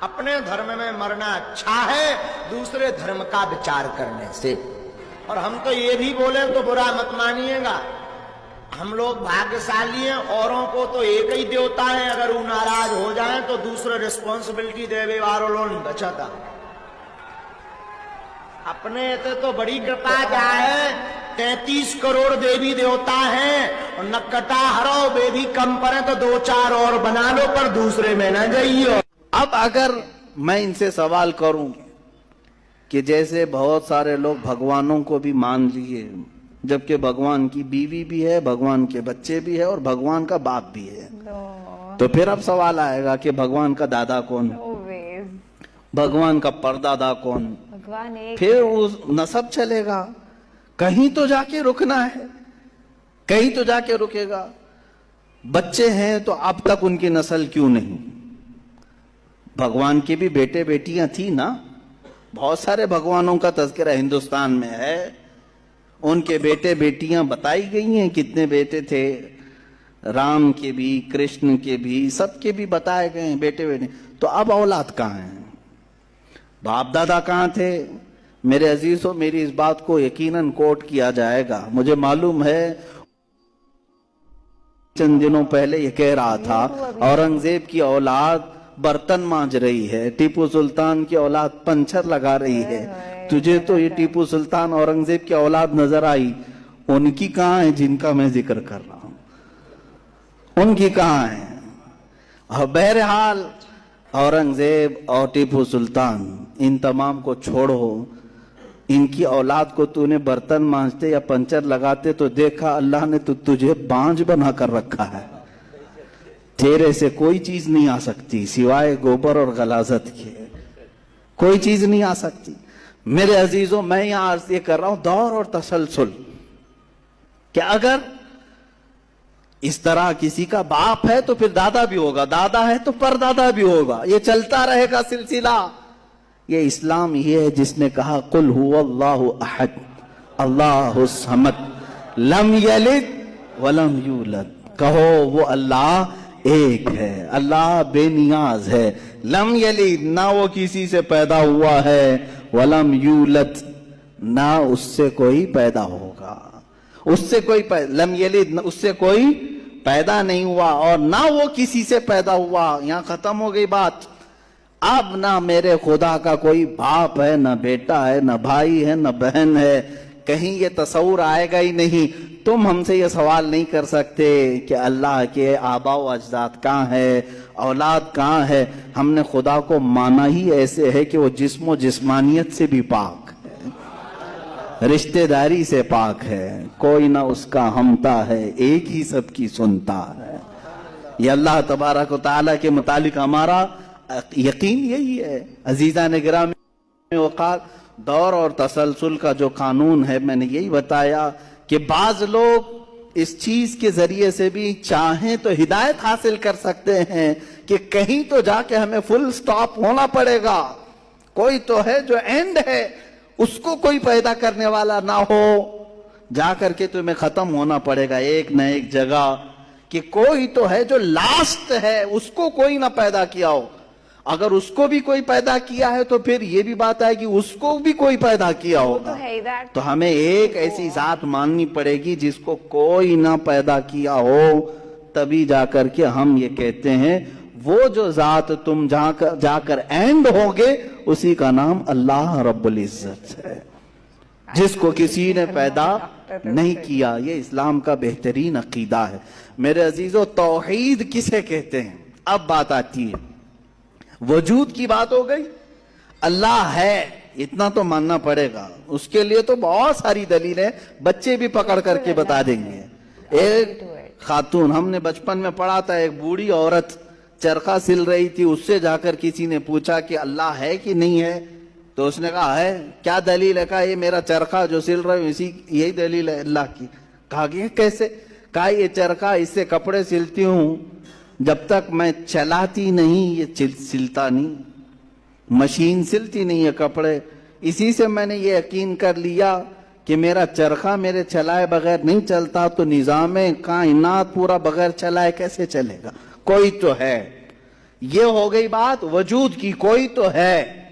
اپنے دھرم میں مرنا اچھا ہے دوسرے دھرم کا وچار کرنے سے. اور ہم تو یہ بھی بولے تو برا مت مانیے گا, ہم لوگ بھاگیشالی ہیں, اوروں کو تو ایک ہی دیوتا ہے, اگر وہ ناراض ہو جائیں تو دوسرے ریسپانسبلٹی دے وارو لون بچا تھا. اپنے تے تو بڑی کرپا جائے 33 کروڑ دیوی دیوتا ہیں, اور نکٹا ہرو بے بھی کم پڑے تو 2-4 اور بنا لو, پر دوسرے میں نہ جائیو. اب اگر میں ان سے سوال کروں کہ جیسے بہت سارے لوگ بھگوانوں کو بھی مان لیے, جبکہ بھگوان کی بیوی بھی ہے, بھگوان کے بچے بھی ہے, اور بھگوان کا باپ بھی ہے, تو پھر اب سوال آئے گا کہ بھگوان کا دادا کون, بھگوان کا پردادا کون, پھر وہ نسب چلے گا, کہیں تو جا کے رکنا ہے, کہیں تو جا کے رکے گا. بچے ہیں تو اب تک ان کی نسل کیوں نہیں؟ بھگوان کے بھی بیٹے بیٹیاں تھی نا, بہت سارے بھگوانوں کا تذکرہ ہندوستان میں ہے, ان کے بیٹے بیٹیاں بتائی گئی ہیں, کتنے بیٹے تھے, رام کے بھی, کرشن کے بھی, سب کے بھی بتائے گئے ہیں بیٹے بیٹے. تو اب اولاد کہاں ہیں؟ باپ دادا کہاں تھے؟ میرے عزیزوں, میری اس بات کو یقیناً کوٹ کیا جائے گا. مجھے معلوم ہے چند دنوں پہلے یہ کہہ رہا تھا اورنگزیب کی اولاد برتن مانج رہی ہے, ٹیپو سلطان کی اولاد پنچر لگا رہی ہے. تجھے تو یہ ٹیپو سلطان اورنگزیب کی اولاد نظر آئی, ان کی کہاں ہے جن کا میں ذکر کر رہا ہوں؟ ان کی کہاں ہے؟ اور بہرحال اورنگزیب اور ٹیپو سلطان ان تمام کو چھوڑو, ان کی اولاد کو تو نے برتن مانجتے یا پنچر لگاتے تو دیکھا اللہ نے تو تجھے بانج بنا کر رکھا ہے. تیرے سے کوئی چیز نہیں آ سکتی سوائے گوبر اور غلاظت کے, کوئی چیز نہیں آ سکتی. میرے عزیزوں, میں یہاں عرض یہ کر رہا ہوں دور اور تسلسل, کہ اگر اس طرح کسی کا باپ ہے تو پھر دادا بھی ہوگا, دادا ہے تو پردادا بھی ہوگا, یہ چلتا رہے گا سلسلہ. یہ اسلام یہ ہے جس نے کہا قل هو اللہ احد اللہ الصمد لم یلد ولم یولد, کہو وہ اللہ ایک ہے, اللہ بے نیاز ہے, لم یلد نہ وہ کسی سے پیدا ہوا ہے, ولم یولد نہ اس سے کوئی پیدا ہوگا, اس سے کوئی لم یلد اس سے کوئی پیدا نہیں ہوا, اور نہ وہ کسی سے پیدا ہوا. یہاں ختم ہو گئی بات. اب نہ میرے خدا کا کوئی باپ ہے, نہ بیٹا ہے, نہ بھائی ہے, نہ بہن ہے, کہیں یہ تصور آئے گا ہی نہیں. تم ہم سے یہ سوال نہیں کر سکتے کہ اللہ کے آباء و اجداد کہاں ہے, اولاد کہاں ہے. ہم نے خدا کو مانا ہی ایسے ہے کہ وہ جسم و جسمانیت سے بھی پاک ہے, رشتہ داری سے پاک ہے, کوئی نہ اس کا ہمتا ہے, ایک ہی سب کی سنتا ہے. یہ اللہ تبارک و تعالیٰ کے متعلق ہمارا یقین یہی ہے. عزیزان گرامی وقار, دور اور تسلسل کا جو قانون ہے میں نے یہی بتایا کہ بعض لوگ اس چیز کے ذریعے سے بھی چاہیں تو ہدایت حاصل کر سکتے ہیں کہ کہیں تو جا کے ہمیں فل سٹاپ ہونا پڑے گا, کوئی تو ہے جو اینڈ ہے, اس کو کوئی پیدا کرنے والا نہ ہو, جا کر کے تمہیں ختم ہونا پڑے گا ایک نہ ایک جگہ, کہ کوئی تو ہے جو لاسٹ ہے, اس کو کوئی نہ پیدا کیا ہو. اگر اس کو بھی کوئی پیدا کیا ہے تو پھر یہ بھی بات ہے کہ اس کو بھی کوئی پیدا کیا ہوگا. تو ہمیں ایک ایسی ذات ماننی پڑے گی جس کو کوئی نہ پیدا کیا ہو, تبھی جا کر کے ہم یہ کہتے ہیں وہ جو ذات تم جا کر اینڈ ہوگے اسی کا نام اللہ رب العزت ہے, جس کو کسی نے پیدا نہیں کیا. یہ اسلام کا بہترین عقیدہ ہے. میرے عزیزو, توحید کسے کہتے ہیں؟ اب بات آتی ہے, وجود کی بات ہو گئی, اللہ ہے اتنا تو ماننا پڑے گا, اس کے لیے تو بہت ساری دلیلیں بچے بھی پکڑ کر کے بتا دیں گے. ایک خاتون, ہم نے بچپن میں پڑھا تھا, ایک بوڑھی عورت چرخہ سل رہی تھی, اس سے جا کر کسی نے پوچھا کہ اللہ ہے کہ نہیں ہے, تو اس نے کہا ہے. کیا دلیل ہے؟ کہا یہ میرا چرخہ جو سل رہا ہے یہی دلیل ہے اللہ کی. کہا کہ کیسے؟ کہا یہ چرخہ, اس سے کپڑے سلتی ہوں, جب تک میں چلاتی نہیں یہ سلتا نہیں, مشین سلتی نہیں ہے کپڑے, اسی سے میں نے یہ یقین کر لیا کہ میرا چرخہ میرے چلائے بغیر نہیں چلتا, تو نظام کائنات پورا بغیر چلائے کیسے چلے گا؟ کوئی تو ہے. یہ ہو گئی بات وجود کی، کوئی تو ہے